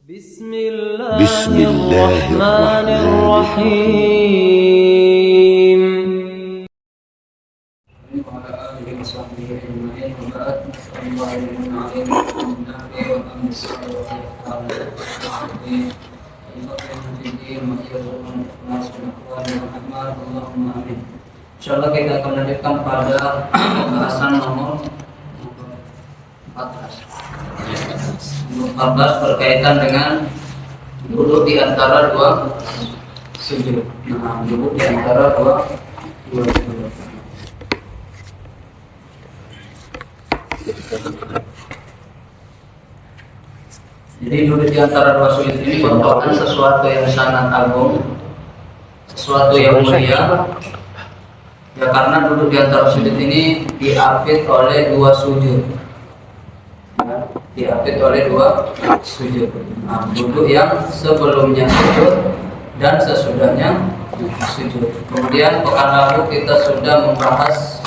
Bismillahirrahmanirrahim. Insyaallah kita akan lanjutkan pada pembahasan nomor 14 berkaitan dengan duduk di antara dua sujud. Nah, duduk di antara dua sujud. Jadi duduk di antara dua sujud ini merupakan sesuatu yang sangat agung, sesuatu yang mulia. Ya, karena duduk di antara sujud ini diapit oleh dua sujud. Diapit oleh dua sujud. Nah, duduk yang sebelumnya sujud dan sesudahnya sujud. Kemudian pekan lalu kita sudah membahas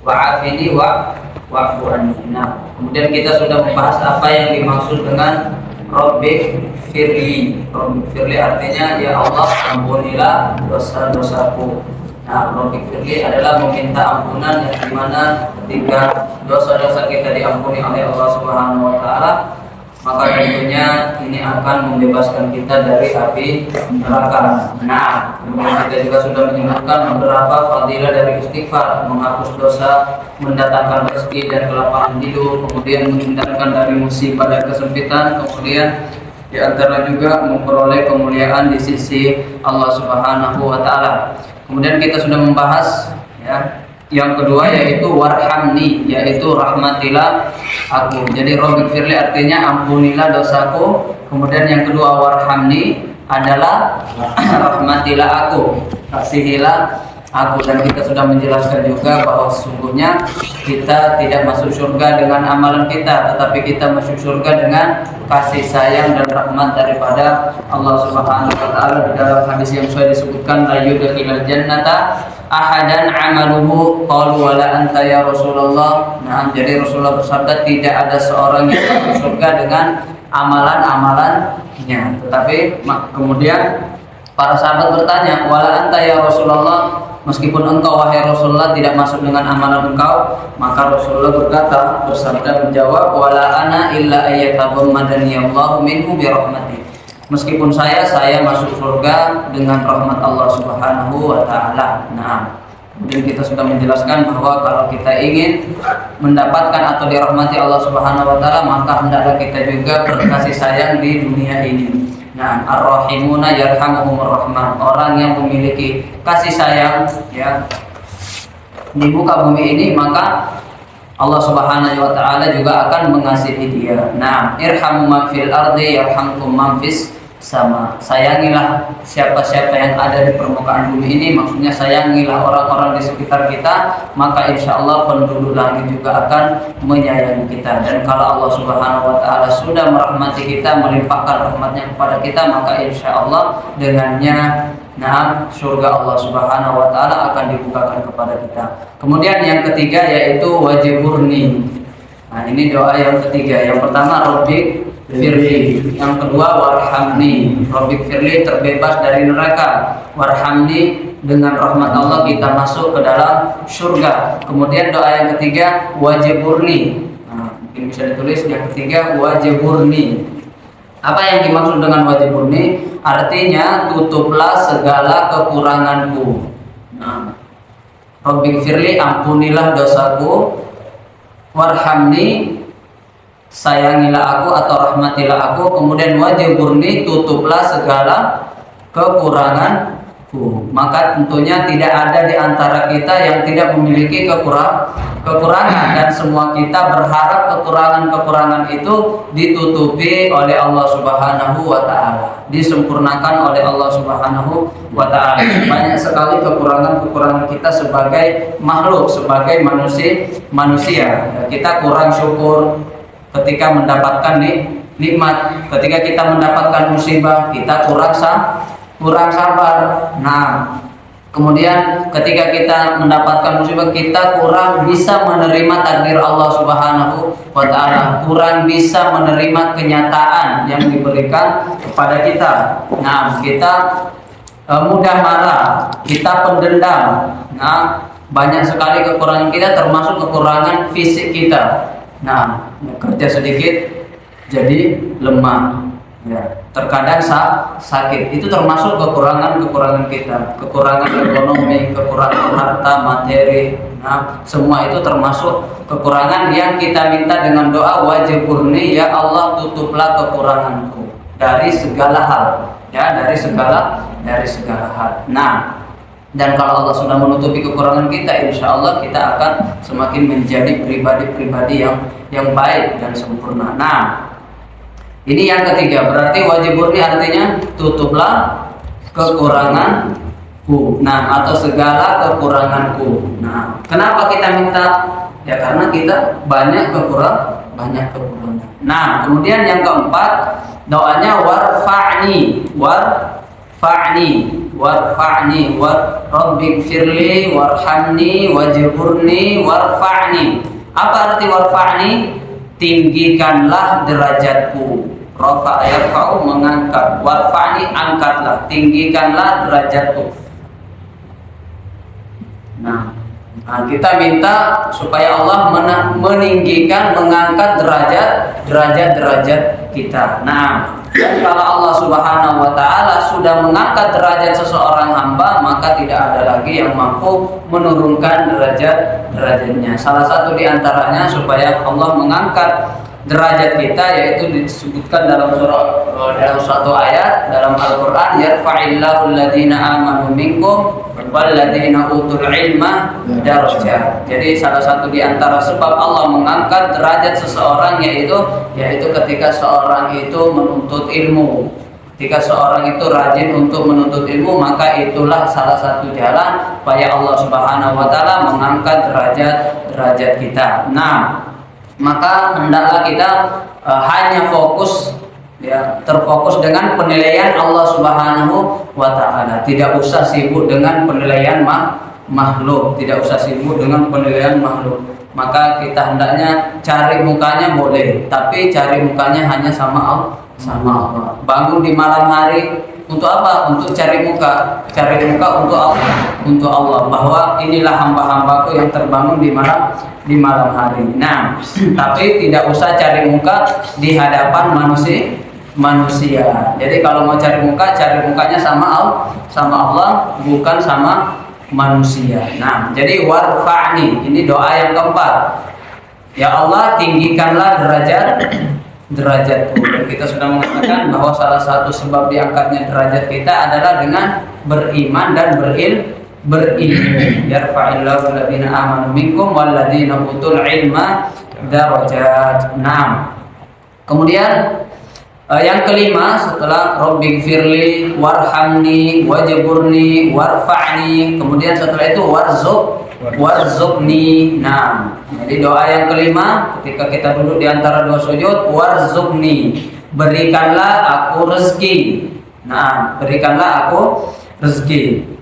wa'afini wa'fu anni. Nah, kemudian kita sudah membahas apa yang dimaksud dengan Rabbik firli. Rabbik firli artinya ya Allah ampunilah dosa-dosaku. Nah, Rabbik firli adalah meminta ampunan yang dimana ketika dosa-dosa kita diampuni oleh Allah Subhanahu wa Ta'ala, maka tentunya ini akan membebaskan kita dari api neraka. Nah, kemudian kita juga sudah menyebutkan beberapa fadilah dari istighfar, menghapus dosa, mendatangkan rezeki dan kelapangan hidup, kemudian menghindarkan dari musibah dan kesempitan, kemudian di antara juga memperoleh kemuliaan di sisi Allah Subhanahu wa Ta'ala. Kemudian kita sudah membahas ya, yang kedua yaitu warhamni, yaitu rahmatilah aku. Jadi Rabbik firli artinya ampunilah dosaku. Kemudian yang kedua warhamni adalah rahmatilah aku, kasihilah aku. Dan kita sudah menjelaskan juga bahwa sesungguhnya kita tidak masuk surga dengan amalan kita, tetapi kita masuk surga dengan kasih sayang dan rahmat daripada Allah Subhanahu wa Ta'ala. Di dalam hadis yang sudah disebutkan la yudkhilul jannata ahadan amaluhu qalu wala anta ya Rasulullah. Nah, jadi Rasulullah bersabda tidak ada seorang yang masuk surga dengan amalan-amalannya. Tetapi kemudian para sahabat bertanya, wala anta ya Rasulullah, meskipun engkau wahai Rasulullah tidak masuk dengan amalan engkau, maka Rasulullah bersabda menjawab, wala ana illa ayyatahammadani Allahu minhu bi rahmati. Meskipun saya masuk surga dengan rahmat Allah Subhanahu wa Ta'ala. Nah, kemudian kita sudah menjelaskan bahwa kalau kita ingin mendapatkan atau dirahmati Allah Subhanahu wa Ta'ala, maka hendaklah kita juga berkasih sayang di dunia ini. Nah, ar-rahimuna yarhamuhumur rahman. Orang yang memiliki kasih sayang ya di muka bumi ini, maka Allah Subhanahu wa Ta'ala juga akan mengasihi dia. Nah, irhamu man fil ardi yarhamkum man fis sama. Sayangilah siapa-siapa yang ada di permukaan bumi ini, maksudnya sayangilah orang-orang di sekitar kita, maka insya Allah penduduk langit juga akan menyayangi kita. Dan kalau Allah Subhanahu wa Ta'ala sudah merahmati kita, melimpahkan rahmatnya kepada kita, maka insya Allah dengannya surga Allah Subhanahu wa Ta'ala akan dibukakan kepada kita. Kemudian yang ketiga yaitu wajiburni. Nah, ini doa yang ketiga. Yang pertama Rabbik firli, yang kedua warhamni. Rabbik firli terbebas dari neraka, warhamni dengan rahmat Allah kita masuk ke dalam surga. Kemudian doa yang ketiga wajiburni. Nah, mungkin bisa ditulis yang ketiga wajiburni. Apa yang dimaksud dengan wajiburni? Artinya tutuplah segala kekuranganku. Nah, Rabbik firli ampunilah dosaku, warhamni sayangilah aku atau rahmatilah aku, kemudian wajiburni tutuplah segala kekuranganku. Maka tentunya tidak ada di antara kita yang tidak memiliki kekurangan, dan semua kita berharap kekurangan-kekurangan itu ditutupi oleh Allah Subhanahu wa Ta'ala, disempurnakan oleh Allah Subhanahu wa Ta'ala. Banyak sekali kekurangan-kekurangan kita sebagai makhluk, sebagai manusia. Kita kurang syukur ketika mendapatkan nikmat, ketika kita mendapatkan musibah kita kurang sabar. Nah, Kemudian ketika kita mendapatkan musibah, kita kurang bisa menerima takdir Allah Subhanahu wa taala, kurang bisa menerima kenyataan yang diberikan kepada kita. Nah, kita mudah marah, kita pendendam. Nah, banyak sekali kekurangan kita, termasuk kekurangan fisik kita. Nah, kerja sedikit jadi lemah. Ya, terkadang sakit, itu termasuk kekurangan kita, kekurangan ekonomi, kekurangan harta materi. Nah, semua itu termasuk kekurangan yang kita minta dengan doa wajiburni, ya Allah tutuplah kekuranganku dari segala hal, ya, dari segala hal. Nah, dan kalau Allah sudah menutupi kekurangan kita, insya Allah kita akan semakin menjadi pribadi-pribadi yang baik dan sempurna. Nah, ini yang ketiga, berarti wajiburni artinya tutuplah kekuranganku. Nah, atau segala kekuranganku. Nah, kenapa kita minta? Ya karena kita banyak kekurangan. Nah, kemudian yang keempat, doanya warfa'ni, rabbighfirli warhamni wajburni warfa'ni. Apa arti warfa'ni? Tinggikanlah derajatku. Rafa yarfa'u, mengangkat. Warfa'ni, angkatlah, tinggikanlah derajatku. Nah, kita minta supaya Allah meninggikan, mengangkat derajat kita. Nah, dan kalau Allah Subhanahu wa taala sudah mengangkat derajat seseorang hamba, maka tidak ada lagi yang mampu menurunkan derajatnya. Salah satu di antaranya supaya Allah mengangkat derajat kita, yaitu disebutkan dalam suatu ayat dalam Al-Qur'an, yarfa'illahu alladziina aamanu minkum walladziina utul ilma darajat. Jadi salah satu di antara sebab Allah mengangkat derajat seseorang yaitu ketika seorang itu menuntut ilmu. Ketika seorang itu rajin untuk menuntut ilmu, maka itulah salah satu jalan supaya Allah Subhanahu wa taala mengangkat derajat kita. Nah, maka hendaklah kita hanya terfokus dengan penilaian Allah Subhanahu wa taala. Tidak usah sibuk dengan penilaian makhluk, Maka kita hendaknya cari mukanya boleh, tapi cari mukanya hanya sama Allah. Bangun di malam hari untuk apa? Untuk cari muka untuk Allah, bahwa inilah hamba-hambaku yang terbangun di malam hari. Nah, tapi tidak usah cari muka di hadapan manusia. Jadi kalau mau cari mukanya sama Allah, bukan sama manusia. Nah, jadi warfa'ni, ini doa yang keempat. Ya Allah, tinggikanlah derajatku. Dan kita sudah mengatakan bahwa salah satu sebab diangkatnya derajat kita adalah dengan beriman dan berilmu. Yarfa'illahu alladziina aamanu minkum walladziina utul ilma darajat. Nah, kemudian yang kelima setelah rabbighfirli warhamni wajburni warfa'ni, kemudian setelah itu warzuqni. Nah, jadi doa yang kelima ketika kita duduk di antara dua sujud, warzuqni, berikanlah aku rezeki. Nah, berikanlah aku rezeki.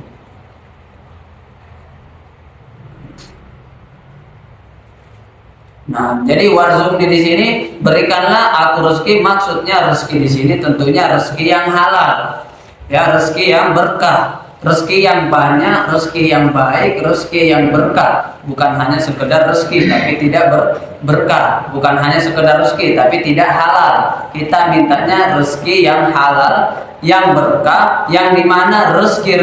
Nah, jadi warzuqni di sini, berikanlah aku rezeki, maksudnya rezeki di sini tentunya rezeki yang halal, ya, rezeki yang berkah, rezeki yang banyak, rezeki yang baik, rezeki yang berkah, bukan hanya sekedar rezeki tapi tidak berkah, bukan hanya sekedar rezeki tapi tidak halal. Kita mintanya rezeki yang halal, yang berkah, yang dimana rezeki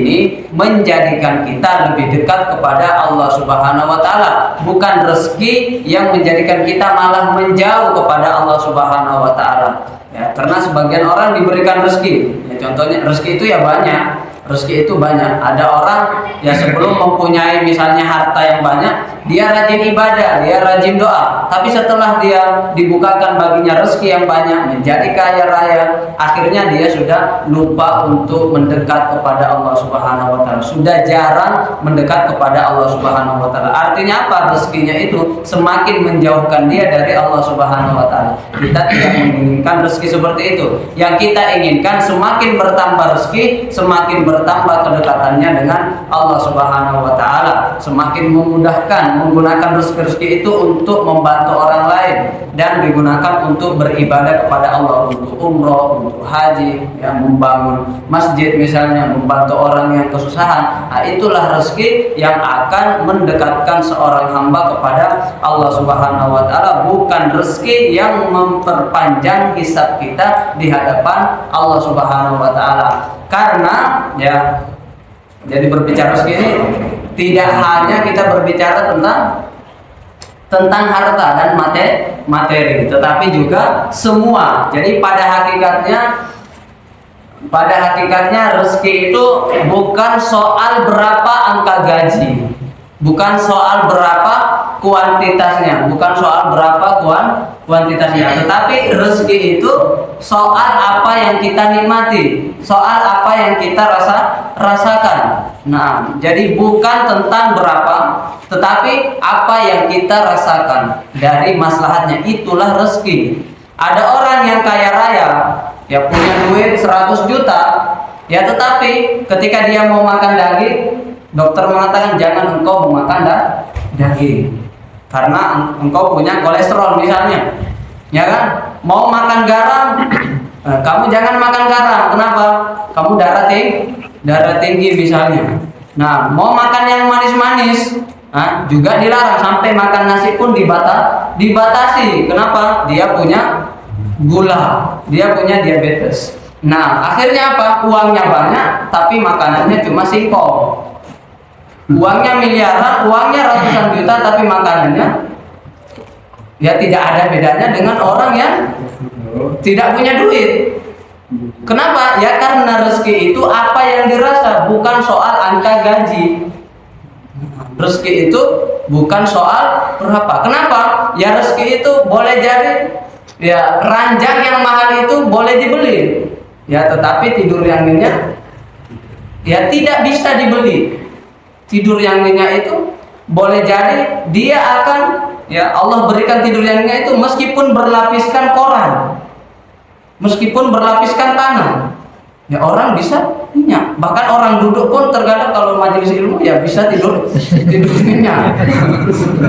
ini menjadikan kita lebih dekat kepada Allah Subhanahu wa taala, bukan rezeki yang menjadikan kita malah menjauh kepada Allah Subhanahu wa taala. Ya, karena sebagian orang diberikan rezeki, ya, contohnya rezeki itu ya banyak. Rezeki itu banyak. Ada orang ya sebelum mempunyai misalnya harta yang banyak, dia rajin ibadah, dia rajin doa. Tapi setelah dia dibukakan baginya rezeki yang banyak, menjadi kaya raya, akhirnya dia sudah lupa untuk mendekat kepada Allah Subhanahu wa taala. Sudah jarang mendekat kepada Allah Subhanahu wa taala. Artinya apa? Rezekinya itu semakin menjauhkan dia dari Allah Subhanahu wa taala. Kita tidak menginginkan rezeki seperti itu. Yang kita inginkan semakin bertambah rezeki, semakin bertambah kedekatannya dengan Allah Subhanahu wa taala, semakin memudahkan menggunakan rezeki itu untuk membantu orang lain dan digunakan untuk beribadah kepada Allah, untuk umroh, untuk haji, yang membangun masjid misalnya, membantu orang yang kesusahan. Nah, itulah rezeki yang akan mendekatkan seorang hamba kepada Allah Subhanahu wa taala, bukan rezeki yang memperpanjang hisab kita di hadapan Allah Subhanahu wa taala. Karena ya, jadi berbicara rezeki ini tidak hanya kita berbicara tentang harta dan materi, tetapi juga semua. Jadi pada hakikatnya rezeki itu bukan soal berapa angka gaji, bukan soal berapa kuantitasnya, bukan soal berapa kuantitasnya, tetapi rezeki itu soal apa yang kita nikmati, soal apa yang kita rasakan. Nah, jadi bukan tentang berapa, tetapi apa yang kita rasakan dari maslahatnya, itulah rezeki. Ada orang yang kaya raya, ya punya duit 100 juta, ya tetapi ketika dia mau makan daging, dokter mengatakan jangan engkau memakan daging karena engkau punya kolesterol misalnya, ya kan? Mau makan garam, kamu jangan makan garam. Kenapa? Kamu darah tinggi misalnya. Nah, mau makan yang manis-manis, juga dilarang. Sampai makan nasi pun dibatasi. Kenapa? Dia punya gula, dia punya diabetes. Nah, akhirnya apa? Uangnya banyak, tapi makanannya cuma singkong. Uangnya miliaran, uangnya ratusan juta, tapi makanannya ya tidak ada bedanya dengan orang yang tidak punya duit. Kenapa? Ya karena rezeki itu apa yang dirasa, bukan soal angka gaji. Rezeki itu bukan soal berapa. Kenapa? Ya rezeki itu boleh jadi, ya ranjang yang mahal itu boleh dibeli, ya tetapi tidur yang nyenyak ya tidak bisa dibeli. Tidur yang nyenyak itu boleh jadi dia akan, ya Allah berikan tidur yang nyenyak itu meskipun berlapiskan koran, meskipun berlapiskan tanah, ya orang bisa nyenyak. Bahkan orang duduk pun terkadang kalau majelis ilmu ya bisa tidur nyenyak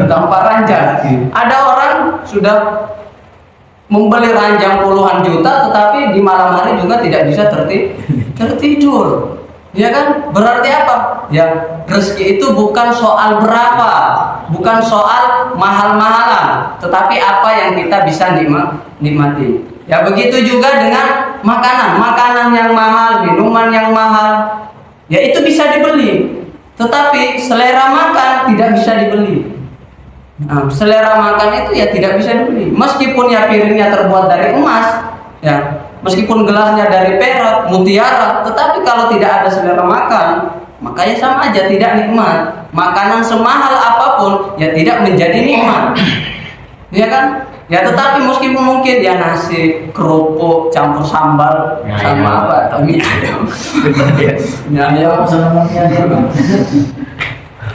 tanpa ranjang. Ada orang sudah membeli ranjang puluhan juta tetapi di malam hari juga tidak bisa tertidur. Ya kan? Berarti apa? Ya rezeki itu bukan soal berapa, bukan soal mahal-mahalan, tetapi apa yang kita bisa nikmati. Ya begitu juga dengan makanan yang mahal, minuman yang mahal, ya itu bisa dibeli, tetapi selera makan tidak bisa dibeli. Nah, selera makan itu ya tidak bisa dibeli. Meskipun ya piringnya terbuat dari emas, ya meskipun gelasnya dari perak, mutiara, tetapi kalau tidak ada selera makan, makanya sama aja tidak nikmat. Makanan semahal apapun ya tidak menjadi nikmat. Ya kan? Ya tetapi meskipun mungkin ya nasi, kerupuk, campur sambal sama apa atau mie ayam.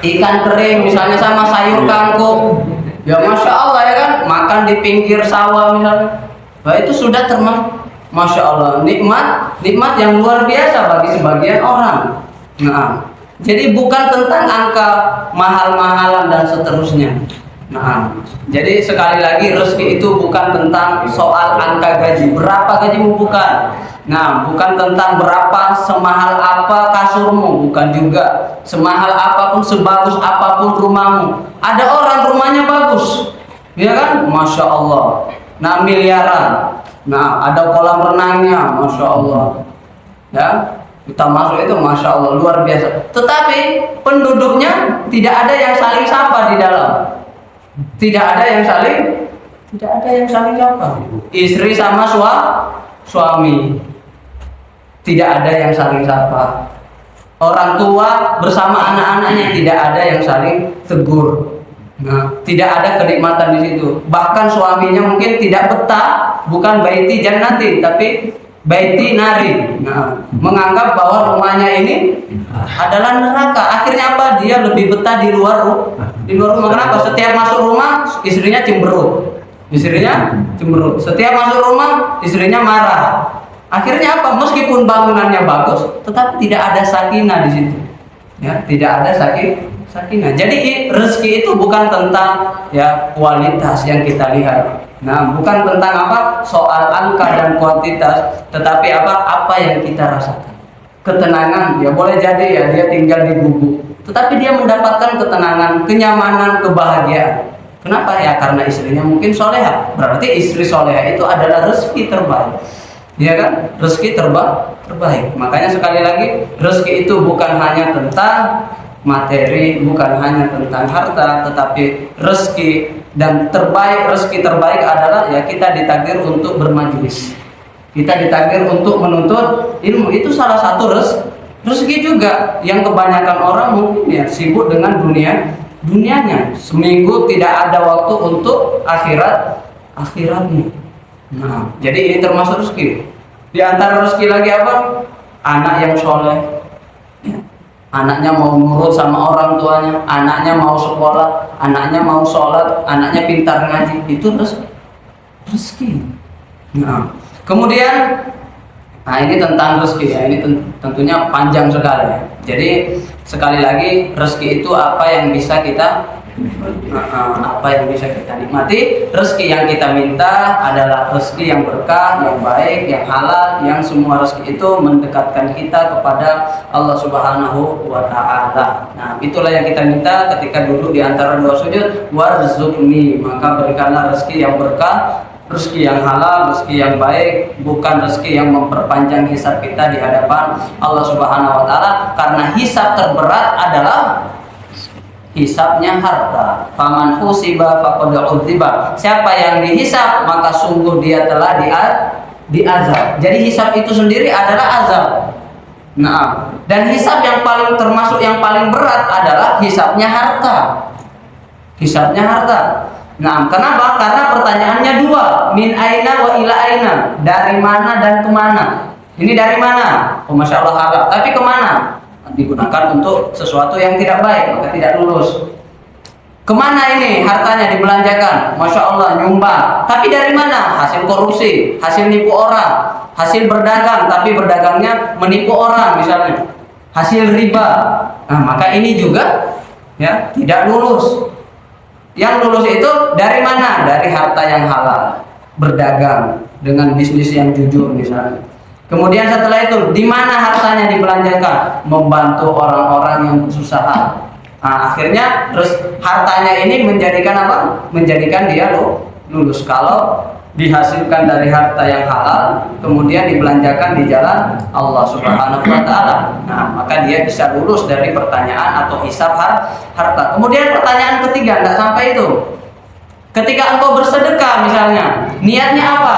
Ikan kering misalnya sama sayur kangkung. Ya Masya Allah ya kan, makan di pinggir sawah misalnya. Nah itu sudah termasuk Masya Allah nikmat yang luar biasa bagi sebagian orang. Nah, jadi bukan tentang angka mahal-mahalan dan seterusnya. Nah, jadi sekali lagi rezeki itu bukan tentang soal angka gaji, berapa gajimu, bukan. Nah, bukan tentang berapa semahal apa kasurmu, bukan juga. Semahal apapun, sebagus apapun rumahmu. Ada orang rumahnya bagus, ya kan? Masya Allah. Nah, miliaran. Nah, ada kolam renangnya, Masya Allah. Ya, kita masuk itu Masya Allah, luar biasa. Tetapi penduduknya tidak ada yang saling sapa di dalam. Tidak ada yang saling sapa. Istri sama suami tidak ada yang saling sapa. Orang tua bersama anak-anaknya tidak ada yang saling tegur. Nah, tidak ada kenikmatan di situ. Bahkan suaminya mungkin tidak betah, bukan baiti jannati, tapi baiti nari. Nah, menganggap bahwa rumahnya ini adalah neraka. Akhirnya apa? Dia lebih betah di luar rumah. Kenapa? Setiap masuk rumah istrinya cemberut. Setiap masuk rumah istrinya marah. Akhirnya apa? Meskipun bangunannya bagus, tetapi tidak ada sakinah di situ. Ya, tidak ada sakinah. Jadi rezeki itu bukan tentang ya kualitas yang kita lihat. Nah, bukan tentang apa soal angka dan kuantitas, tetapi apa yang kita rasakan. Ketenangan, ya boleh jadi ya dia tinggal di gubuk, tetapi dia mendapatkan ketenangan, kenyamanan, kebahagiaan. Kenapa? Ya karena istrinya mungkin soleha. Berarti istri soleha itu adalah rezeki terbaik. Ya kan? Rezeki terbaik. Makanya sekali lagi, rezeki itu bukan hanya tentang materi, bukan hanya tentang harta, tetapi rezeki rezeki terbaik adalah ya kita ditakdir untuk bermajelis. Kita ditakdir untuk menuntut ilmu. Itu salah satu rezeki juga yang kebanyakan orang mungkin ya sibuk dengan dunianya. Seminggu tidak ada waktu untuk akhiratnya. Nah, jadi ini termasuk rezeki. Di antara rezeki lagi apa? Anak yang soleh. Ya. Anaknya mau nurut sama orang tuanya, anaknya mau sekolah, anaknya mau sholat, anaknya pintar ngaji. Itu rezeki. Nah, kemudian, ini tentang rezeki ya. Ini tentunya panjang sekali. Ya. Jadi sekali lagi rezeki itu apa yang bisa kita nikmati. Rezeki yang kita minta adalah rezeki yang berkah, yang baik, yang halal, yang semua rezeki itu mendekatkan kita kepada Allah Subhanahu wa Ta'ala. Nah, itulah yang kita minta ketika duduk di antara dua sujud. Warzuqni, maka berikanlah rezeki yang berkah, rezeki yang halal, rezeki yang baik, bukan rezeki yang memperpanjang hisab kita di hadapan Allah Subhanahu wa Ta'ala, karena hisab terberat adalah hisabnya harta. Faman husiba faqad udziba. Siapa yang dihisab maka sungguh dia telah diazab. Jadi hisab itu sendiri adalah azab. Nah, dan hisab yang termasuk yang paling berat adalah hisabnya harta. Hisabnya harta. Nah, kenapa? Karena pertanyaannya dua, min aina wa ila aina, dari mana dan kemana. Ini dari mana? Oh, masya Allah halal. Tapi kemana? Digunakan untuk sesuatu yang tidak baik, maka tidak lulus. Kemana ini hartanya dibelanjakan? Masya Allah nyumbang. Tapi dari mana? Hasil korupsi, hasil nipu orang, hasil berdagang, tapi berdagangnya menipu orang misalnya, hasil riba. Nah, maka ini juga ya tidak lulus. Yang lulus itu dari mana? Dari harta yang halal, berdagang dengan bisnis yang jujur misalnya. Kemudian setelah itu, di mana hartanya dibelanjakan? Membantu orang-orang yang kesusahan. Nah, akhirnya terus hartanya ini menjadikan apa? Menjadikan dia lulus. Kalau dihasilkan dari harta yang halal, kemudian dibelanjakan di jalan Allah Subhanahu wa Ta'ala. Nah, maka dia bisa lulus dari pertanyaan atau hisab harta. Kemudian pertanyaan ketiga, tidak sampai itu. Ketika engkau bersedekah misalnya, niatnya apa?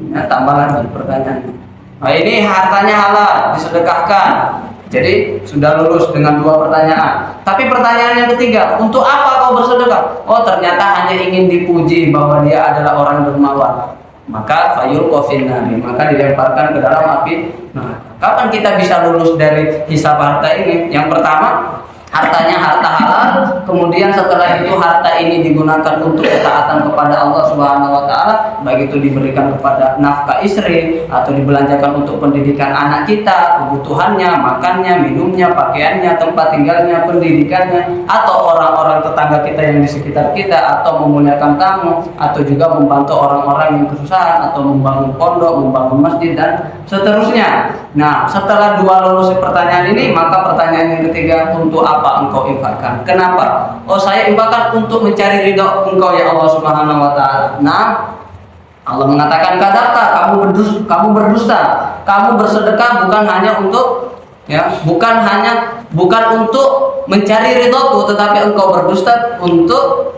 Ya, tambah lagi pertanyaannya. Nah, ini hartanya halal, disedekahkan. Jadi sudah lulus dengan dua pertanyaan. Tapi pertanyaan yang ketiga, untuk apa kau bersedekah? Oh, ternyata hanya ingin dipuji bahwa dia adalah orang dermawan. Maka fayul kofinari, maka dilemparkan ke dalam api. Nah, kapan kita bisa lulus dari hisab harta ini? Yang pertama, hartanya harta halal, kemudian setelah itu harta ini digunakan untuk ketaatan kepada Allah Subhanahu wa Ta'ala, baik itu diberikan kepada nafkah istri atau dibelanjakan untuk pendidikan anak kita, kebutuhannya, makannya, minumnya, pakaiannya, tempat tinggalnya, pendidikannya, atau orang-orang tetangga kita yang di sekitar kita, atau memuliakan tamu, atau juga membantu orang-orang yang kesusahan, atau membangun pondok, membangun masjid, dan seterusnya. Nah, setelah dua lulus pertanyaan ini, maka pertanyaan yang ketiga, untuk apa engkau infakkan? Kenapa? Oh, saya infakkan untuk mencari ridho engkau ya Allah Subhanahu wa Ta'ala. Nah, Allah mengatakan, kadzabta, kamu berdusta. Kamu bersedekah bukan hanya untuk bukan untuk mencari ridhoku, tetapi engkau berdusta untuk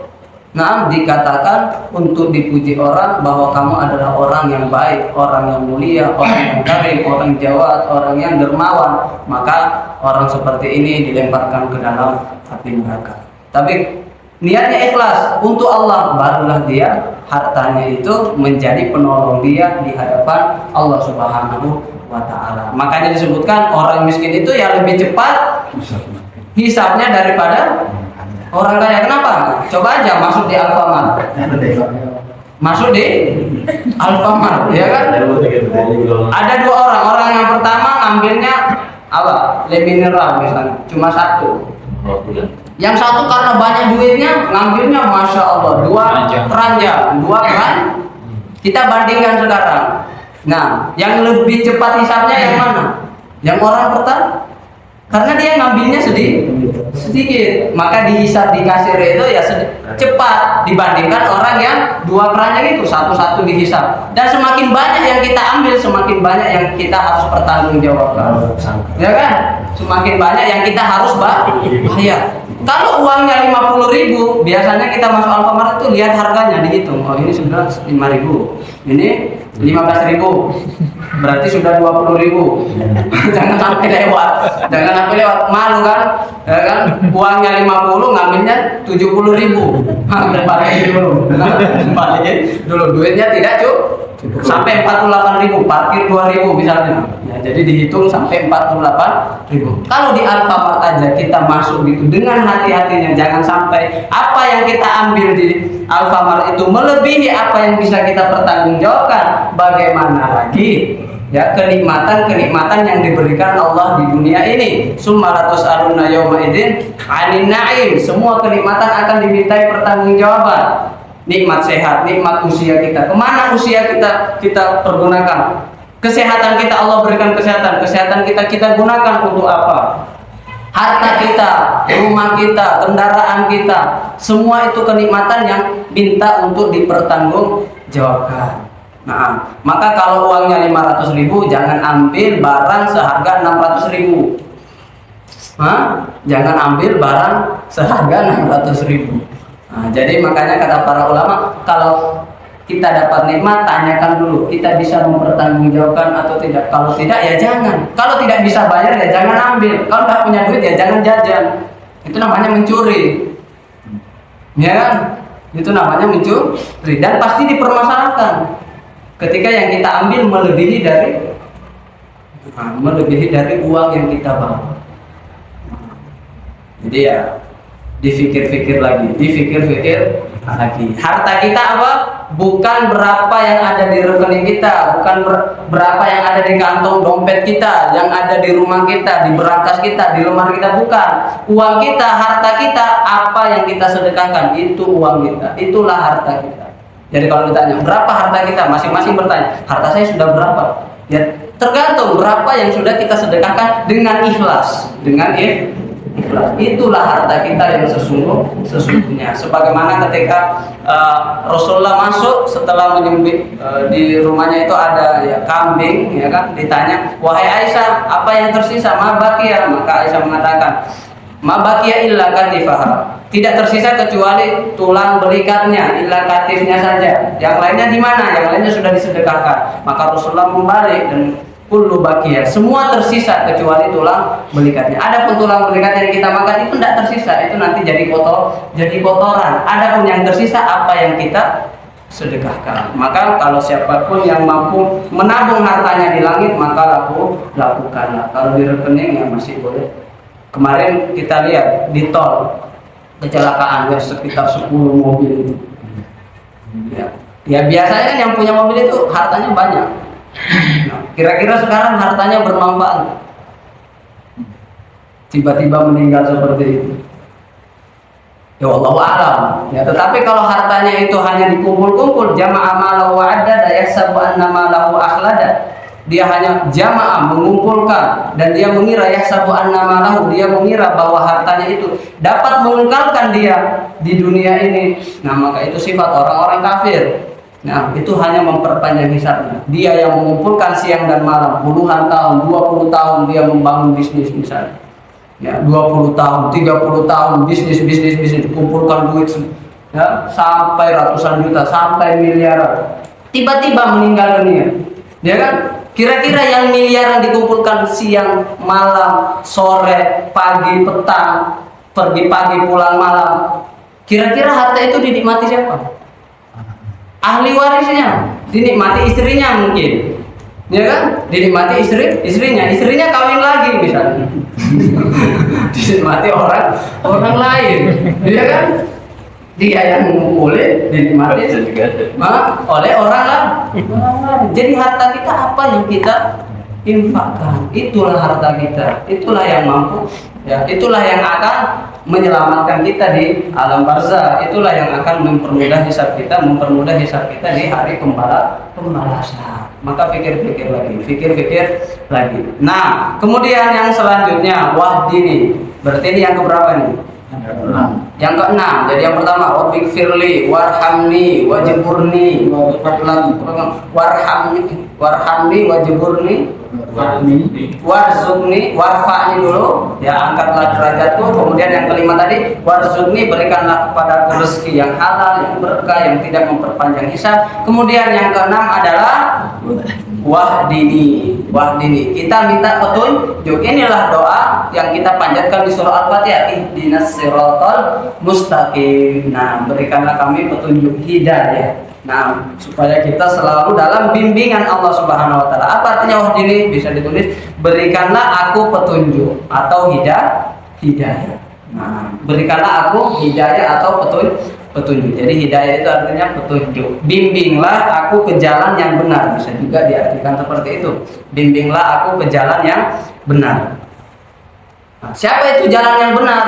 dikatakan untuk dipuji orang bahwa kamu adalah orang yang baik, orang yang mulia, orang yang karim, orang jawad, orang yang dermawan. Maka orang seperti ini dilemparkan ke dalam api neraka. Tapi niatnya ikhlas untuk Allah, barulah dia hartanya itu menjadi penolong dia di hadapan Allah Subhanahu wa Ta'ala. Makanya disebutkan orang miskin itu yang lebih cepat hisabnya daripada orang kaya. Kenapa? Coba aja masuk di Alfamart. masuk di Alfamart, ya kan? Ada dua orang. Orang yang pertama ngambilnya apa? Le mineral misalnya, cuma satu. Yang satu karena banyak duitnya ngambilnya masya Allah dua keranjang, dua keran. Kita bandingkan sekarang. Nah, yang lebih cepat hisapnya yang mana? Yang orang pertama. Karena dia ngambilnya sedikit, maka dihisap di kasir itu ya cepat dibandingkan orang yang dua keranjang itu satu-satu dihisap. Dan semakin banyak yang kita ambil, semakin banyak yang kita harus pertanggungjawabkan. Ya kan? Semakin banyak yang kita harus bayar. Kalau uangnya 50.000, biasanya kita masuk Alfamart itu lihat harganya dihitung. Oh ini sudah 5.000, ini 15.000, berarti sudah 20.000. Jangan sampai lewat, malu kan? Ya kan? Uangnya 50, ngambilnya 70.000. Balikin dulu, duitnya tidak cukup. Sampai 48.000, parkir 2.000 misalnya. Ya, jadi dihitung sampai 48.000. Kalau di Alfamart aja kita masuk gitu dengan hati-hatinya, jangan sampai apa yang kita ambil di Alfamart itu melebihi apa yang bisa kita pertanggungjawabkan. Bagaimana lagi ya kenikmatan yang diberikan Allah di dunia ini. Summalatus alunna yawma idzin 'anin na'im. Semua kenikmatan akan dimintai pertanggungjawaban. Nikmat sehat, nikmat usia kita. Kemana usia kita pergunakan? Kesehatan kita Allah berikan kesehatan kita gunakan untuk apa? Harta kita, rumah kita, kendaraan kita, semua itu kenikmatan yang minta untuk dipertanggungjawabkan. Nah, maka kalau uangnya 500.000, jangan ambil barang seharga 600.000. Jangan ambil barang seharga 600.000. Nah, jadi makanya kata para ulama, kalau kita dapat nikmat, tanyakan dulu, kita bisa mempertanggungjawabkan atau tidak. Kalau tidak, ya jangan. Kalau tidak bisa bayar, ya jangan ambil. Kalau tidak punya duit, ya jangan jajan. Itu namanya mencuri. Ya kan? Itu namanya mencuri. Dan pasti dipermasalahkan ketika yang kita ambil melebihi dari uang yang kita bawa. Jadi ya dipikir-pikir lagi. Harta kita apa? Bukan berapa yang ada di rekening kita, bukan berapa yang ada di kantong dompet kita, yang ada di rumah kita, di berangkas kita, di lemari kita, bukan. Uang kita, harta kita, apa yang kita sedekahkan, itu uang kita, itulah harta kita. Jadi kalau ditanya, berapa harta kita? Masing-masing bertanya, harta saya sudah berapa? Ya tergantung berapa yang sudah kita sedekahkan dengan ikhlas, itulah harta kita yang sesungguhnya. Sebagaimana ketika Rasulullah masuk setelah menyembelih di rumahnya itu ada ya kambing, ya kan, ditanya, wahai Aisyah, apa yang tersisa? Ma baqiya. Maka Aisyah mengatakan, ma baqiya illa katifaha. Tidak tersisa kecuali tulang belikatnya, illa katifnya saja. Yang lainnya di mana? Yang lainnya sudah disedekahkan. Maka Rasulullah membalik dan kullu baqiya, semua tersisa kecuali tulang belikatnya. Adapun tulang belikat yang kita makan itu tidak tersisa, itu nanti jadi kotoran. Adapun yang tersisa apa yang kita sedekahkan. Maka kalau siapapun yang mampu menabung hartanya di langit, maka lakukanlah. Kalau di rekening ya masih boleh. Kemarin kita lihat di tol kecelakaan ya sekitar 10 mobil itu. Ya biasanya kan yang punya mobil itu hartanya banyak. Nah, kira-kira sekarang hartanya bermanfaat, tiba-tiba meninggal seperti itu. Ya Wallahu a'lam. Ya, tetapi kalau hartanya itu hanya dikumpul-kumpul, jama'a malahu wa'adda yahsabu anna malahu akhlada. Dia hanya jamaah mengumpulkan dan dia mengira yahsabu anna malahu, dia mengira bahwa hartanya itu dapat mengekalkan dia di dunia ini. Nah, maka itu sifat orang-orang kafir. Nah, itu hanya memperpanjang hisabnya. Dia yang mengumpulkan siang dan malam, puluhan tahun, 20 tahun dia membangun bisnis misalnya. Ya, 20 tahun, 30 tahun bisnis, kumpulkan duit ya, sampai ratusan juta, sampai miliaran. Tiba-tiba meninggal dunia. Ya kan? Kira-kira yang miliaran dikumpulkan siang, malam, sore, pagi, petang, pergi pagi, pulang malam. Kira-kira harta itu dinikmati siapa? Ahli warisnya, dinikmati istrinya mungkin, ya kan? Dinikmati istrinya kawin lagi misalnya, dinikmati orang lain, ya kan? Dia yang memulai dinikmati oleh orang lain. Jadi harta kita apa yang kita infakkan, itulah harta kita, itulah yang mampu, ya, itulah yang akan menyelamatkan kita di alam barzah, itulah yang akan mempermudah hisab kita di hari pembalasan. Maka pikir-pikir lagi. Nah, kemudian yang selanjutnya wahdini. Berarti ini yang keberapa nih? Yang keenam. Jadi yang pertama waghfirli warhamni wajburni warhamni wajburni warzuqni warfa'ni dulu, ya, angkatlah derajatku. Kemudian yang kelima tadi warzuqni, berikanlah kepadaku rezeki yang halal, yang berkah, yang tidak memperpanjang hisab. Kemudian yang keenam adalah wahdini. Kita minta petunjuk. Inilah doa yang kita panjatkan di surah Al-Fatihah, ihdinas siratal mustaqim. Nah, berikanlah kami petunjuk hidayah. Nah, supaya kita selalu dalam bimbingan Allah Subhanahu wa taala. Apa artinya wahdini? Bisa ditulis berikanlah aku petunjuk atau hidayah. Nah, berikanlah aku hidayah atau petunjuk. Jadi hidayah itu artinya petunjuk. Bimbinglah aku ke jalan yang benar. Bisa juga diartikan seperti itu. Bimbinglah aku ke jalan yang benar. Nah, siapa itu jalan yang benar?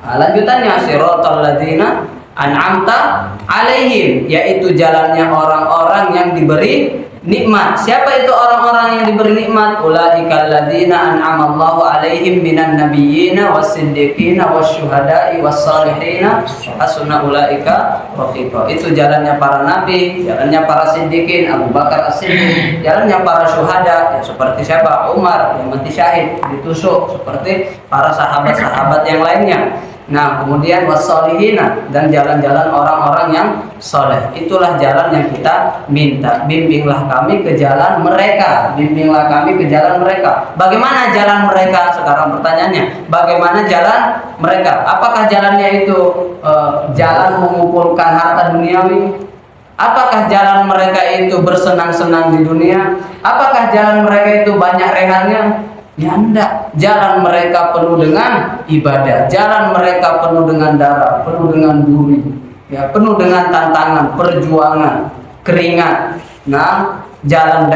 Nah, lanjutannya siratal ladzina an'amta alaihim, yaitu jalannya orang-orang yang diberi nikmat. Siapa itu orang-orang yang diberi nikmat? Ulaikal ladzina an'amallahu alaihim minan nabiyyina was-siddiqina wasyuhada'i was-salihina hasuna ulaika rafiqa. Itu jalannya para nabi, jalannya para siddiqin, Abu Bakar As-Siddiq, jalannya para syuhada, ya, seperti siapa? Umar yang mati syahid ditusuk, seperti para sahabat-sahabat yang lainnya. Nah, kemudian wassolihina, dan jalan-jalan orang-orang yang soleh. Itulah jalan yang kita minta. Bimbinglah kami ke jalan mereka. Bagaimana jalan mereka? Sekarang pertanyaannya, bagaimana jalan mereka? Apakah jalannya itu jalan mengumpulkan harta duniawi? Apakah jalan mereka itu bersenang-senang di dunia? Apakah jalan mereka itu banyak rehannya? Ya enggak, jalan mereka penuh dengan ibadah, jalan mereka penuh dengan darah, penuh dengan duri, ya, penuh dengan tantangan, perjuangan, keringat. Nah, jalan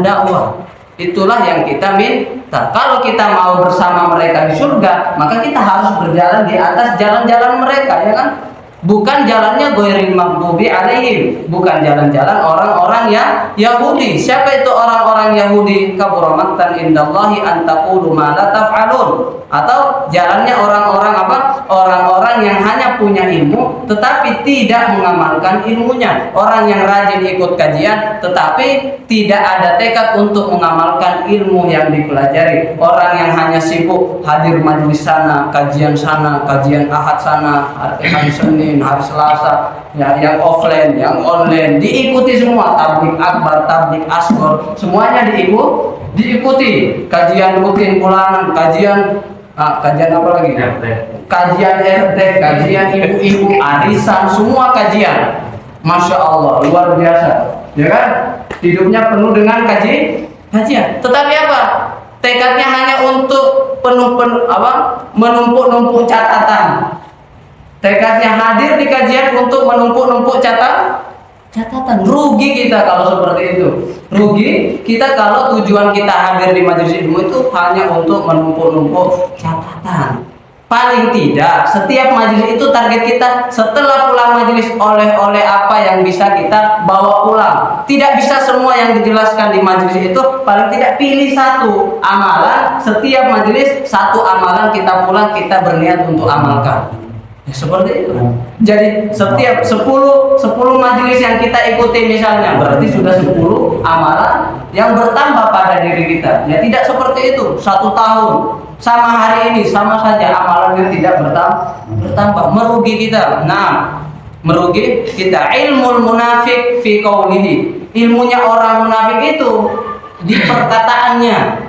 dakwah. Itulah yang kita minta. Kalau kita mau bersama mereka di surga, maka kita harus berjalan di atas jalan-jalan mereka, ya kan? Bukan jalannya ghairil maghdubi alaihim, bukan jalan-jalan orang-orang yang Yahudi. Siapa itu orang-orang Yahudi? Kabura maqtan indallahi an taqulu ma la taf'alun. Atau jalannya orang-orang apa? Orang-orang yang hanya punya ilmu tetapi tidak mengamalkan ilmunya. Orang yang rajin ikut kajian tetapi tidak ada tekad untuk mengamalkan ilmu yang dipelajari. Orang yang hanya sibuk hadir majelis sana, kajian Ahad sana, hari Senin, hari Selasa, ya, yang offline, yang online, diikuti semua. Tablik akbar, tablik asghar, semuanya diikuti. Kajian rutin bulanan, kajian apa lagi? Kajian RT, kajian ibu-ibu, arisan, semua kajian. Masya Allah, luar biasa, ya kan? Hidupnya penuh dengan kajian. Tetapi apa? Tekadnya hanya untuk menumpuk-numpuk catatan. Tekadnya hadir di kajian untuk menumpuk-numpuk catatan. Rugi kita kalau seperti itu. Rugi kita kalau tujuan kita hadir di majelis ilmu itu hanya untuk menumpuk-numpuk catatan. Paling tidak setiap majelis itu target kita setelah pulang majelis oleh apa yang bisa kita bawa pulang. Tidak bisa semua yang dijelaskan di majelis itu, paling tidak pilih satu amalan. Setiap majelis satu amalan kita pulang, kita berniat untuk amalkan. Ya, seperti itu. Jadi setiap 10 majelis yang kita ikuti misalnya, berarti sudah 10 amalan yang bertambah pada diri kita. Ya, tidak seperti itu. 1 tahun sama hari ini sama saja amalan yang tidak bertambah, merugi kita. Nah, merugi kita. Ilmul munafik fi qaulihi. Ilmunya orang munafik itu di perkataannya.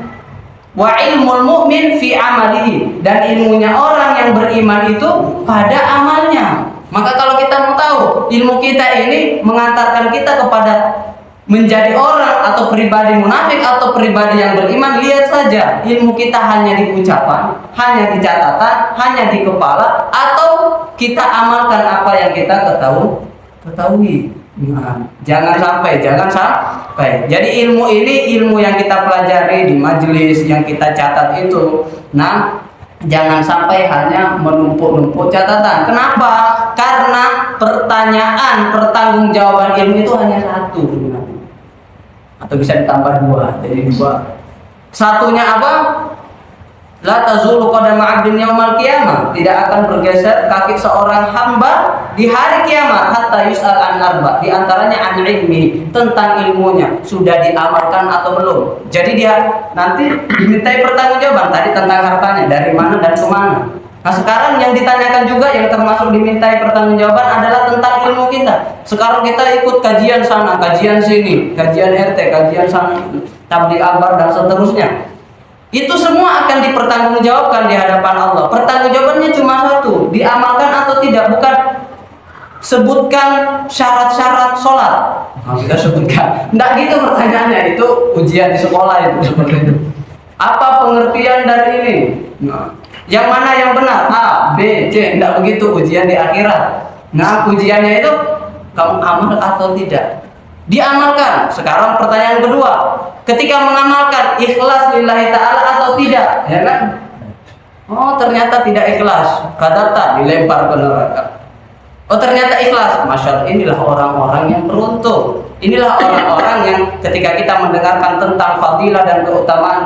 Wa ilmul mu'min fi amalihi, dan ilmunya orang yang beriman itu pada amalnya. Maka kalau kita mau tahu ilmu kita ini mengantarkan kita kepada menjadi orang atau pribadi munafik atau pribadi yang beriman, lihat saja ilmu kita hanya di ucapan, hanya di catatan, hanya di kepala, atau kita amalkan apa yang kita ketahui. Nah, jangan sampai. Jadi ilmu ini, ilmu yang kita pelajari di majelis, yang kita catat itu, nah jangan sampai hanya menumpuk-numpuk catatan. Kenapa? Karena pertanyaan ilmu itu hanya satu, atau bisa ditambah dua, jadi dua. Satunya apa? La tazulu qadama 'abdin yaumal qiyamah, tidak akan bergeser kaki seorang hamba di hari kiamat hatta yus'al an arba, di antaranya an ilmi, tentang ilmunya sudah diamalkan atau belum. Jadi dia nanti dimintai pertanggungjawaban tadi tentang hartanya, dari mana dan kemana. Nah sekarang yang ditanyakan juga, yang termasuk dimintai pertanggungjawaban adalah tentang ilmu kita. Sekarang kita ikut kajian sana, kajian sini, kajian RT, kajian sana, tabligh akbar dan seterusnya. Itu semua akan dipertanggungjawabkan di hadapan Allah. Pertanggungjawabannya cuma satu, diamalkan atau tidak, bukan sebutkan syarat-syarat sholat. Nah, kita sebutkan, enggak gitu pertanyaannya, itu ujian di sekolah itu seperti itu. Apa pengertian dari ini? Nah, yang mana yang benar? A, B, C. Enggak begitu ujian di akhirat. Nah, ujiannya itu kamu amal atau tidak? Diamalkan. Sekarang pertanyaan kedua, ketika mengamalkan ikhlas lillahi ta'ala atau tidak, ya kan? Oh ternyata tidak ikhlas, kadata dilempar ke neraka. Oh ternyata ikhlas, masya Allah, inilah orang-orang yang beruntung. Inilah orang-orang yang ketika kita mendengarkan tentang fadilah dan keutamaan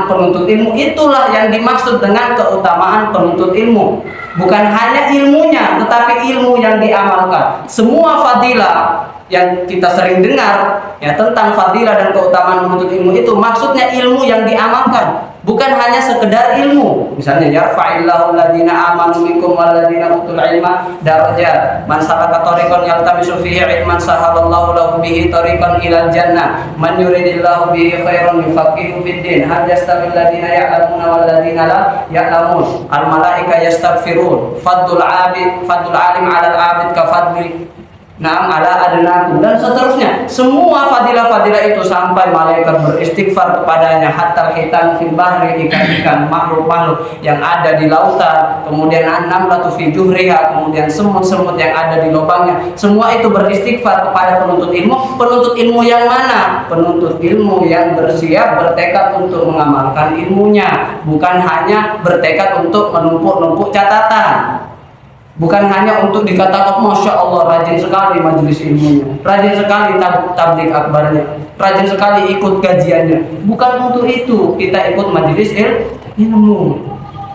penuntut ilmu, itulah yang dimaksud dengan keutamaan penuntut ilmu. Bukan hanya ilmunya, tetapi ilmu yang diamalkan. Semua fadilah yang kita sering dengar ya tentang fadilah dan keutamaan menuntut ilmu itu maksudnya ilmu yang diamalkan, bukan hanya sekedar ilmu. Misalnya yarfa'illahu alladziina aamanu minkum walladziina utul ilma darajat, man salaka thariqan yaltamisu fihi ilman sahalallahu lahu bihi thariqan ilal jannah, man yuridillahu bihi khairan yufaqihu fid din, hal yastawil ladziina ya'lamuna wal ladziina la ya'lamun, al malaika yastaghfirun, fadlul alim 'alal 'abid ka fadli Naam ala adnakum dan seterusnya. Semua fadilah-fadilah itu sampai malaikat beristighfar kepadanya, hatta hitan fil bahri, ikan-ikan makhluk-makhluk yang ada di lautan, kemudian an-namlatu fi juhriha, kemudian semut-semut yang ada di lubangnya. Semua itu beristighfar kepada penuntut ilmu. Penuntut ilmu yang mana? Penuntut ilmu yang bersiap, bertekad untuk mengamalkan ilmunya, bukan hanya bertekad untuk menumpuk-numpuk catatan. Bukan hanya untuk dikatakan Masya Allah rajin sekali majelis ilmunya, rajin sekali tabligh akbarnya, rajin sekali ikut kajiannya. Bukan untuk itu kita ikut majelis ilmu.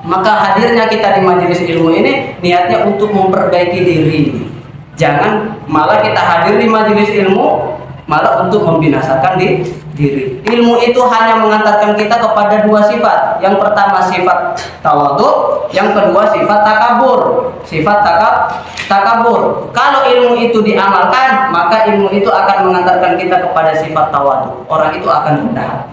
Maka hadirnya kita di majelis ilmu ini niatnya untuk memperbaiki diri. Jangan malah kita hadir di majelis ilmu malah untuk membinasakan diri. Ilmu itu hanya mengantarkan kita kepada dua sifat. Yang pertama sifat tawadhu, yang kedua sifat takabur. Sifat takabur. Kalau ilmu itu diamalkan, maka ilmu itu akan mengantarkan kita kepada sifat tawadhu. Orang itu akan rendah.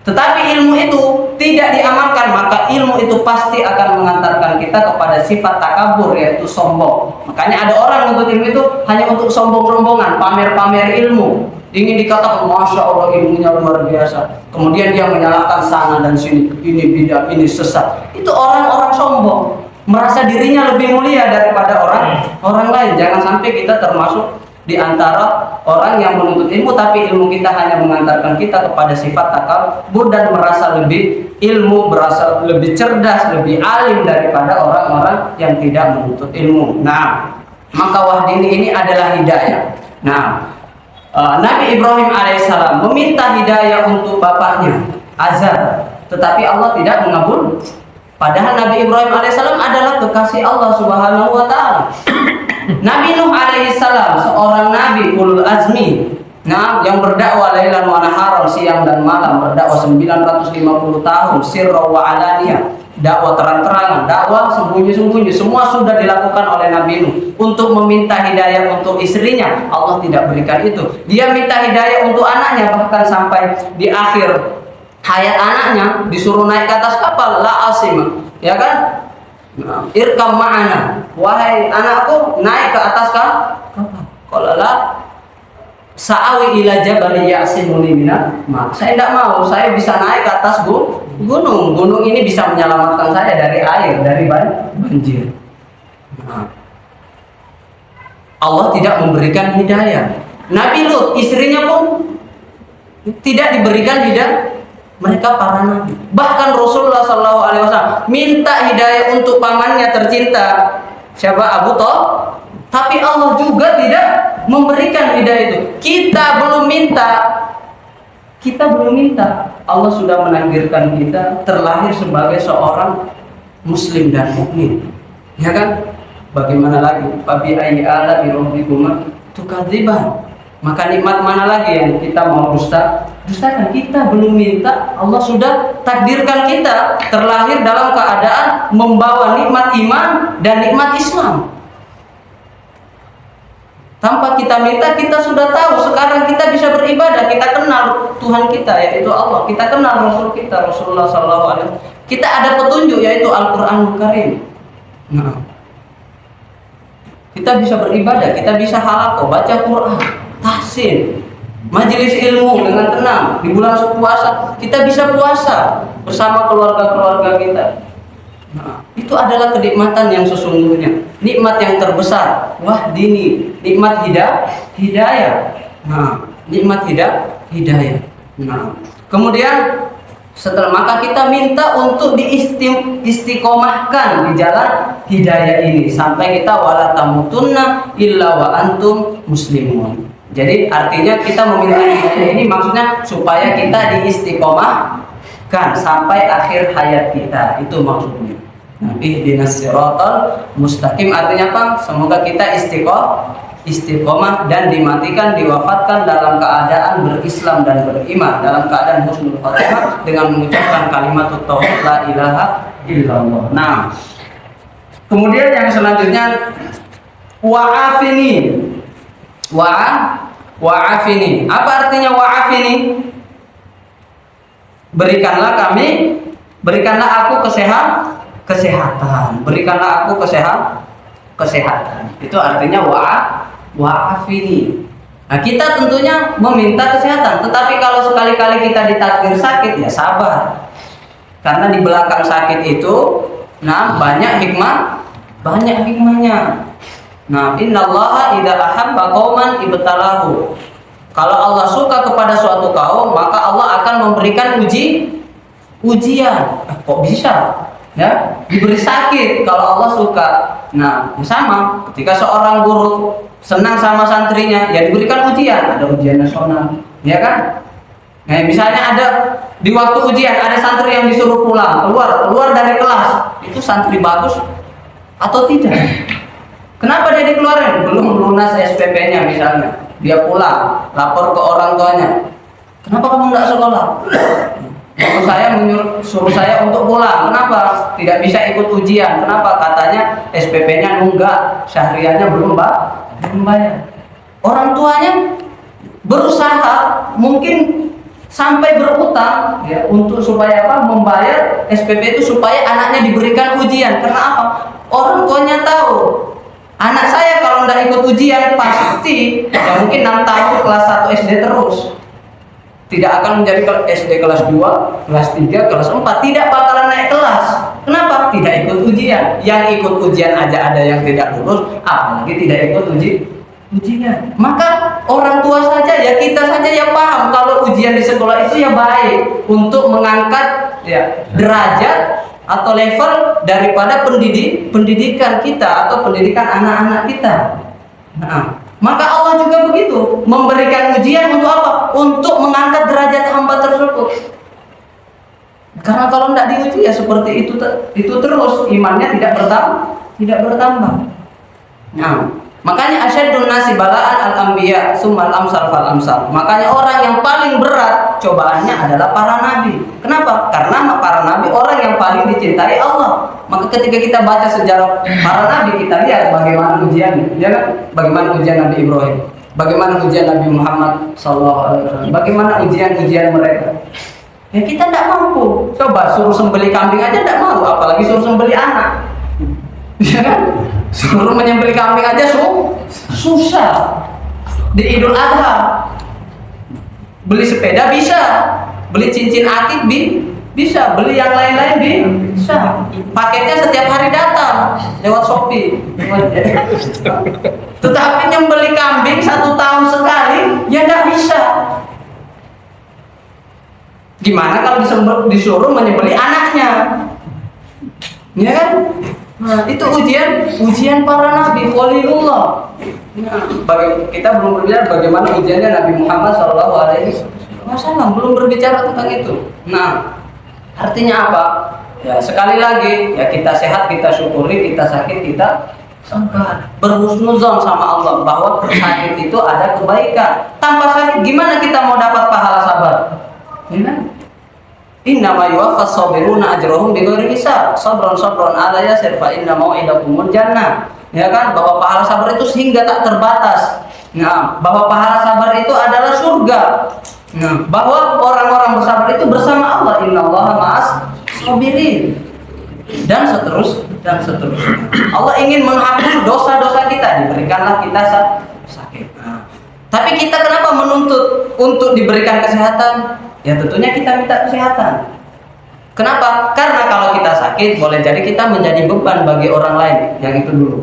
Tetapi ilmu itu tidak diamalkan, maka ilmu itu pasti akan mengantarkan kita kepada sifat takabur, yaitu sombong. Makanya ada orang menuntut ilmu itu hanya untuk sombong-sombongan, pamer-pamer ilmu. Ingin dikatakan Masya Allah ilmunya luar biasa, kemudian dia menyalahkan sana dan sini, ini bidah, ini sesat. Itu orang-orang sombong, merasa dirinya lebih mulia daripada orang lain. Jangan sampai kita termasuk di antara orang yang menuntut ilmu tapi ilmu kita hanya mengantarkan kita kepada sifat takabur dan merasa lebih ilmu, merasa lebih cerdas, lebih alim daripada orang-orang yang tidak menuntut ilmu. Nah, maka wahdini ini adalah hidayah. Nah, Nabi Ibrahim alaihissalam meminta hidayah untuk bapaknya Azar, tetapi Allah tidak mengabul. Padahal Nabi Ibrahim alaihissalam adalah kekasih Allah subhanahu wa ta'ala. Nabi Nuh alaihissalam seorang nabi ulul azmi, nah, yang berdakwah lailan wa naharan, siang dan malam, berdakwah 950 tahun, sirra wa alaniyah, dakwah terang-terangan, dakwah sembunyi-sembunyi, semua sudah dilakukan oleh Nabi Nuh. Untuk meminta hidayah untuk istrinya, Allah tidak berikan itu. Dia minta hidayah untuk anaknya, bahkan sampai di akhir hayat anaknya disuruh naik ke atas kapal, la asim, ya kan? Irkam ma'ana, wahai anakku naik ke atas kapal. Kalau la Sa'awi ila jabali ya'simuni minal ma. Saya tidak mau, saya bisa naik ke atas gunung. Gunung ini bisa menyelamatkan saya dari air, dari banjir. Nah, Allah tidak memberikan hidayah. Nabi Lut, istrinya pun tidak diberikan hidayah. Mereka para nabi. Bahkan Rasulullah SAW minta hidayah untuk pamannya tercinta, siapa? Abu Thalib. Tapi Allah juga tidak memberikan hidayah itu. Kita belum minta. Allah sudah menakdirkan kita terlahir sebagai seorang muslim dan mukmin. Ya kan? Bagaimana lagi? Fabi ayyi ala'i rabbikuma tukadziban. Maka nikmat mana lagi yang kita mau dustakan? Kita belum minta, Allah sudah takdirkan kita terlahir dalam keadaan membawa nikmat iman dan nikmat Islam. Tanpa kita minta, kita sudah tahu. Sekarang kita bisa beribadah, kita kenal Tuhan kita, yaitu Allah. Kita kenal Rasul kita, Rasulullah SAW. Kita ada petunjuk, yaitu Al-Quranul Karim. Nah, kita bisa beribadah, kita bisa halaqah, baca Quran, tahsin, majelis ilmu dengan tenang. Di bulan puasa, kita bisa puasa bersama keluarga-keluarga kita. Nah, itu adalah kenikmatan yang sesungguhnya, nikmat yang terbesar. Wah, dini, nikmat hidayah. Nah, nikmat hidayah. Nah, kemudian setelah maka kita minta untuk diistiqomahkan di jalan hidayah ini sampai kita wala tamutunna illa wa antum muslimun. Jadi artinya kita meminta hidayah ini maksudnya supaya kita diistiqomahkan sampai akhir hayat kita. Itu maksudnya. Ihdinas siratal mustaqim artinya apa? Semoga kita istiqomah dan dimatikan, diwafatkan dalam keadaan berislam dan beriman, dalam keadaan husnul khatimah dengan mengucapkan kalimat tauhid la ilaha illallah. Nah, kemudian yang selanjutnya wa'afini. Wa'afini. Apa artinya wa'afini? Berikanlah aku kesehatan. Berikanlah aku kesehatan. Itu artinya wa'afini. Nah, kita tentunya meminta kesehatan, tetapi kalau sekali-kali kita ditakdir sakit, ya sabar. Karena di belakang sakit itu, nah banyak hikmahnya. Nah, innallaha idza ahabba qauman ibtalahu. Kalau Allah suka kepada suatu kaum, maka Allah akan memberikan ujian. Kok bisa? Ya, diberi sakit kalau Allah suka. Nah, sama ketika seorang guru senang sama santrinya, ya diberikan ujian, ada ujian nasional, ya kan? Nah, misalnya ada di waktu ujian ada santri yang disuruh keluar dari kelas, itu santri bagus atau tidak? Kenapa dia dikeluarin? Belum lunas SPP-nya misalnya, dia pulang, lapor ke orang tuanya. Kenapa kamu tidak sekolah? Suruh saya untuk pulang. Kenapa? Tidak bisa ikut ujian. Kenapa? Katanya SPP-nya nunggak, syahriahnya belum bayar. Orang tuanya berusaha mungkin sampai berutang ya untuk supaya apa? Membayar SPP itu supaya anaknya diberikan ujian. Karena apa? Orang tuanya tahu anak saya kalau tidak ikut ujian pasti ya mungkin 6 tahun kelas 1 SD terus. Tidak akan menjadi SD kelas 2, kelas 3, kelas 4, tidak bakalan naik kelas. Kenapa? Tidak ikut ujian. Yang ikut ujian aja ada yang tidak lulus, apalagi tidak ikut ujian. Maka orang tua saja ya, kita saja ya paham kalau ujian di sekolah itu ya baik untuk mengangkat ya derajat atau level daripada pendidikan kita atau pendidikan anak-anak kita. Nah, maka Allah juga begitu memberikan ujian untuk apa? Untuk mengangkat derajat hamba tersebut. Karena kalau tidak diuji ya seperti itu terus imannya tidak bertambah. Nah, makanya asyadun nasi balaan al-anbiya summal amsal fal amsal. Makanya orang yang paling berat cobaannya adalah para nabi. Kenapa? Karena para nabi orang yang paling dicintai Allah. Maka ketika kita baca sejarah para nabi, kita lihat bagaimana ujiannya, ya kan? Bagaimana ujian Nabi Ibrahim, bagaimana ujian Nabi Muhammad SAW, bagaimana ujian-ujian mereka. Ya kita tidak mampu. Coba suruh sembelih kambing aja tidak mau, apalagi suruh sembelih anak. Ya kan? Suruh menyembelih kambing aja susah. di Idul Adha. Beli sepeda bisa, beli cincin akik bisa, beli yang lain-lain bisa. Paketnya setiap hari datang lewat Shopee. Tetapi nyembeli kambing 1 tahun sekali, ya tidak bisa. Gimana kalau disuruh menyembeli anaknya? Ya kan? Nah, itu ujian para nabi Khalilullah. Kita belum berbicara bagaimana ujiannya Nabi Muhammad SAW, belum berbicara tentang itu. Nah, artinya apa? Ya sekali lagi, ya kita sehat kita syukuri, kita sakit kita sabar, berhusnuzon sama Allah bahwa sakit itu ada kebaikan. Tanpa sakit gimana kita mau dapat pahala sabar? Innama yuwaffas sabiruna ajrahum bighairi hisab. Sabron ala yasir fa inna mau'idakumul jannah. Ya kan, bahwa pahala sabar itu sehingga tak terbatas. Nah, bahwa pahala sabar itu adalah surga. Nah, bahwa orang-orang bersabar itu bersama Allah. Innallaha ma'as sabirin. Dan seterusnya. Allah ingin menghapus dosa-dosa kita, diberikanlah kita sakit. Nah, tapi kita kenapa menuntut untuk diberikan kesehatan? Ya tentunya kita minta kesehatan. Kenapa? Karena kalau kita sakit, boleh jadi kita menjadi beban bagi orang lain. Yang itu dulu,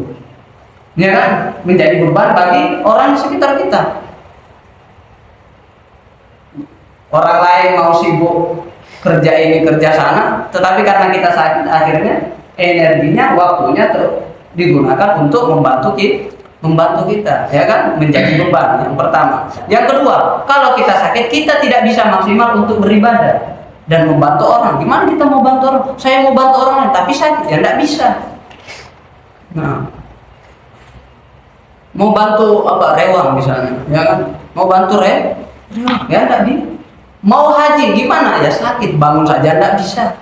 ya kan? Menjadi beban bagi orang di sekitar kita. Orang lain mau sibuk kerja ini kerja sana, tetapi karena kita sakit, akhirnya energinya, waktunya digunakan untuk membantu kita, ya kan, menjadi beban. Yang pertama. Yang kedua, kalau kita sakit, kita tidak bisa maksimal untuk beribadah dan membantu orang. Gimana kita mau bantu orang? Saya mau bantu orang lain, tapi sakit, ya tidak bisa. Nah, mau bantu rewang misalnya, ya kan, mau bantu rewang, ya tidak bisa. Mau haji, gimana? Ya sakit, bangun saja tidak bisa.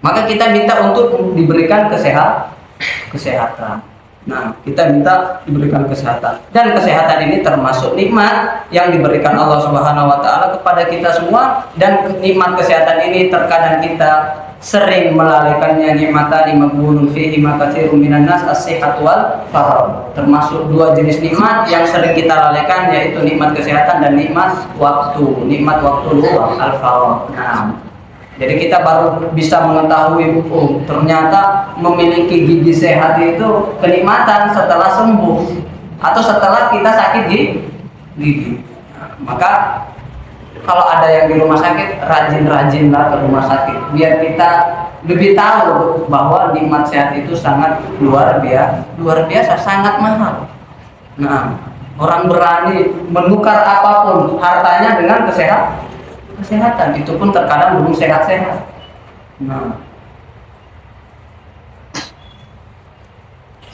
Maka kita minta untuk diberikan kesehatan. Nah, kita minta diberikan kesehatan, dan kesehatan ini termasuk nikmat yang diberikan Allah Subhanahu wa taala kepada kita semua. Dan nikmat kesehatan ini terkadang kita sering melalaikannya. Nikmatan maghbunun fihi makatsirun minan nas as-sihhat wal faragh. Termasuk 2 jenis nikmat yang sering kita lalaikan, yaitu nikmat kesehatan dan nikmat waktu. Nikmat waktu luang al-faragh. Nah, jadi kita baru bisa mengetahui, ternyata memiliki gigi sehat itu kenikmatan setelah sembuh atau setelah kita sakit gigi. Nah, maka kalau ada yang di rumah sakit, rajin-rajinlah ke rumah sakit biar kita lebih tahu bahwa nikmat sehat itu sangat luar biasa, sangat mahal. Nah, orang berani menukar apapun hartanya dengan kesehatan, itu pun terkadang belum sehat-sehat.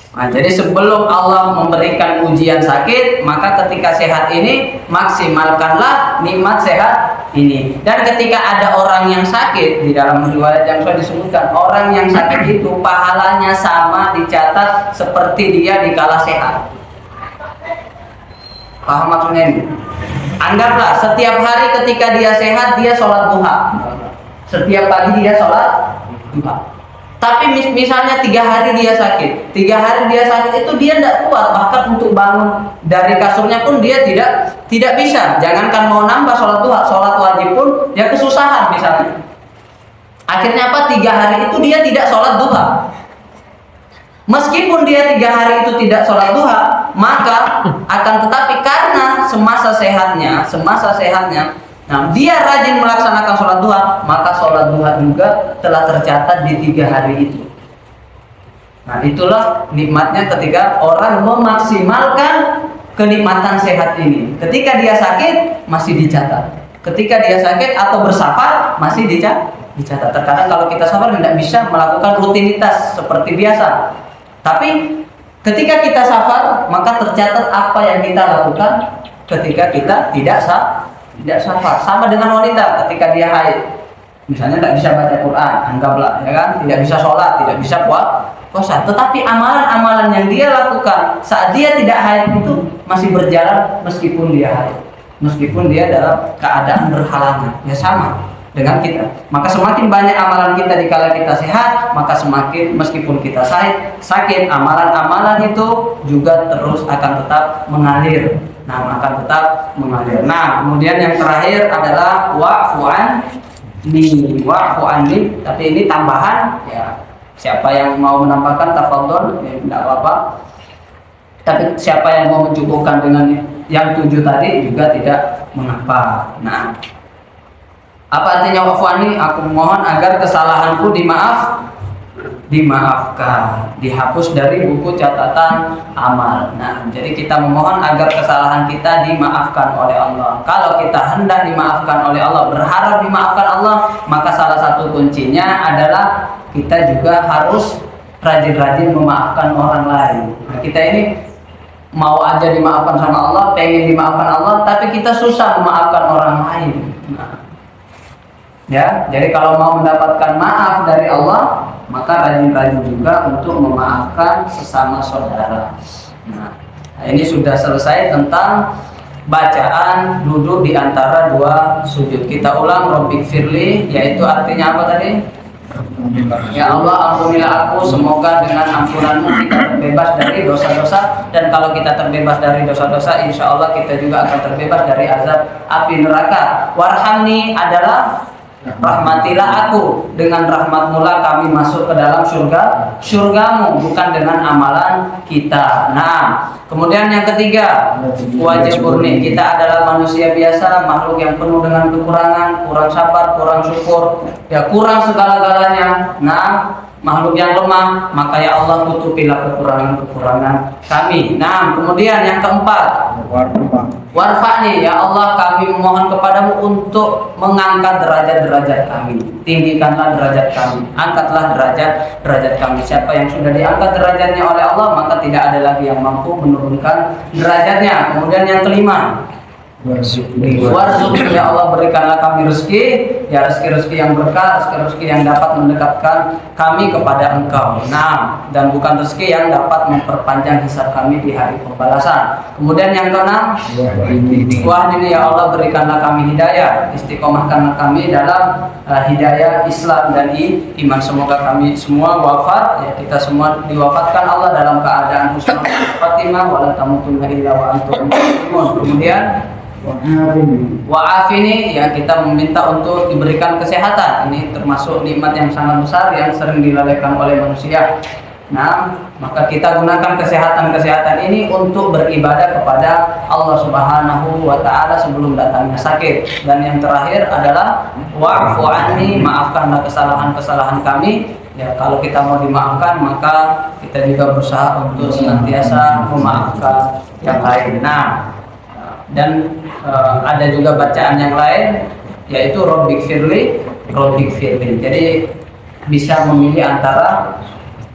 Nah, jadi sebelum Allah memberikan ujian sakit, maka ketika sehat ini maksimalkanlah nikmat sehat ini. Dan ketika ada orang yang sakit, di dalam riwayat yang sudah disebutkan, orang yang sakit itu pahalanya sama dicatat seperti dia dikala sehat. Paham maksudnya ini? Anggaplah setiap hari ketika dia sehat, dia sholat duha. Setiap pagi dia sholat duha. Tapi misalnya 3 hari dia sakit, 3 hari dia sakit itu dia tidak kuat, bahkan untuk bangun dari kasurnya pun dia tidak bisa. Jangankan mau nambah sholat duha, sholat wajib pun dia kesusahan misalnya. Akhirnya apa? 3 hari itu dia tidak sholat duha. Meskipun dia 3 hari itu tidak sholat duha, maka akan tetapi karena semasa sehatnya, nah dia rajin melaksanakan sholat duha, maka sholat duha juga telah tercatat di 3 hari itu. Nah, itulah nikmatnya ketika orang memaksimalkan kenikmatan sehat ini. Ketika dia sakit masih dicatat, ketika dia sakit atau bersafar masih dicatat. Terkadang kalau kita safar tidak bisa melakukan rutinitas seperti biasa. Tapi ketika kita safar, maka tercatat apa yang kita lakukan ketika kita tidak safar. Sama dengan wanita ketika dia haid, misalnya tidak bisa baca Quran, anggaplah, ya kan, tidak bisa sholat, tidak bisa puasa. Tetapi amalan-amalan yang dia lakukan saat dia tidak haid itu masih berjalan meskipun dia haid, meskipun dia dalam keadaan berhalangan. Ya sama dengan kita. Maka semakin banyak amalan kita dikala kita sehat, maka semakin meskipun kita sakit, amalan-amalan itu juga terus akan tetap mengalir. akan tetap mengalir. Nah, kemudian yang terakhir adalah wa'fu anni, tapi ini tambahan ya. Siapa yang mau menambahkan tafadhol, ya tidak apa-apa. Tapi siapa yang mau mencukupkan dengan yang 7 tadi juga tidak mengapa. Nah, apa artinya wa'fu anni? Aku mohon agar kesalahanku dimaafkan, dihapus dari buku catatan amal. Nah, jadi kita memohon agar kesalahan kita dimaafkan oleh Allah. Kalau kita hendak dimaafkan oleh Allah, berharap dimaafkan Allah, maka salah satu kuncinya adalah kita juga harus rajin-rajin memaafkan orang lain. Nah, kita ini mau aja dimaafkan sama Allah, pengen dimaafkan Allah, tapi kita susah memaafkan orang lain. Nah, ya, jadi kalau mau mendapatkan maaf dari Allah, maka rajin-rajin juga untuk memaafkan sesama saudara. Nah, ini sudah selesai tentang bacaan duduk di antara 2 sujud. Kita ulang, Rabbik firli, yaitu artinya apa tadi? Ya Allah, ampunilah aku, semoga dengan ampunanmu kita terbebas dari dosa-dosa, dan kalau kita terbebas dari dosa-dosa, insya Allah kita juga akan terbebas dari azab api neraka. Warhamni adalah rahmatilah aku, dengan rahmatmu-lah kami masuk ke dalam surgamu, bukan dengan amalan kita. Nah, kemudian yang ketiga, wajiburni, kita adalah manusia biasa, makhluk yang penuh dengan kekurangan, kurang sabar, kurang syukur, ya kurang segala-galanya. Nah, makhluk yang lemah, maka ya Allah tutupilah kekurangan-kekurangan kami. Nah, kemudian yang keempat, warfa'ni, ya Allah kami memohon kepadamu untuk mengangkat derajat-derajat kami. Tinggikanlah derajat kami, angkatlah derajat kami. Siapa yang sudah diangkat derajatnya oleh Allah, maka tidak ada lagi yang mampu menurunkan derajatnya. Kemudian yang kelima, warzuqni, ya Allah berikanlah kami rezeki, ya rezeki-rezeki yang berkah, rezeki-rezeki yang dapat mendekatkan kami kepada Engkau. Nah, dan bukan rezeki yang dapat memperpanjang hisab kami di hari pembalasan. Kemudian yang keenam, wahdini, ya Allah berikanlah kami hidayah, istiqomahkanlah kami dalam hidayah Islam dan iman. Semoga kami semua wafat, ya kita semua diwafatkan Allah dalam keadaan husnul khatimah, wala tamutunna illa wa antum muslimun. Kemudian wa'afini, ya kita meminta untuk diberikan kesehatan. Ini termasuk nikmat yang sangat besar yang sering dilalaikan oleh manusia. Nah, maka kita gunakan kesehatan ini untuk beribadah kepada Allah Subhanahu wa taala sebelum datangnya sakit. Dan yang terakhir adalah wa'fu anni, maafkanlah kesalahan-kesalahan kami. Ya, kalau kita mau dimaafkan, maka kita juga berusaha untuk senantiasa memaafkan yang lain. Nah, dan ada juga bacaan yang lain, yaitu Rabbik firli. Jadi bisa memilih antara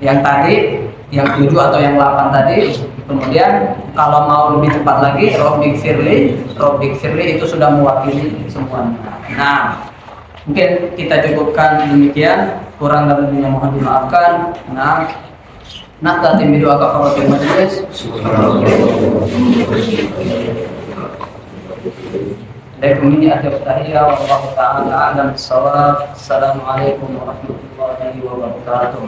yang tadi, yang 7 atau yang 8 tadi. Kemudian kalau mau lebih cepat lagi, Rabbik firli itu sudah mewakili semuanya. Nah, mungkin kita cukupkan demikian, kurang lebihnya mohon dimaafkan. Nah, naktatim bidoa kafaratul majlis. Ini akhir tahiyya, wallahu ta'ala a'lam bissawab. Assalamualaikum warahmatullahi wabarakatuh.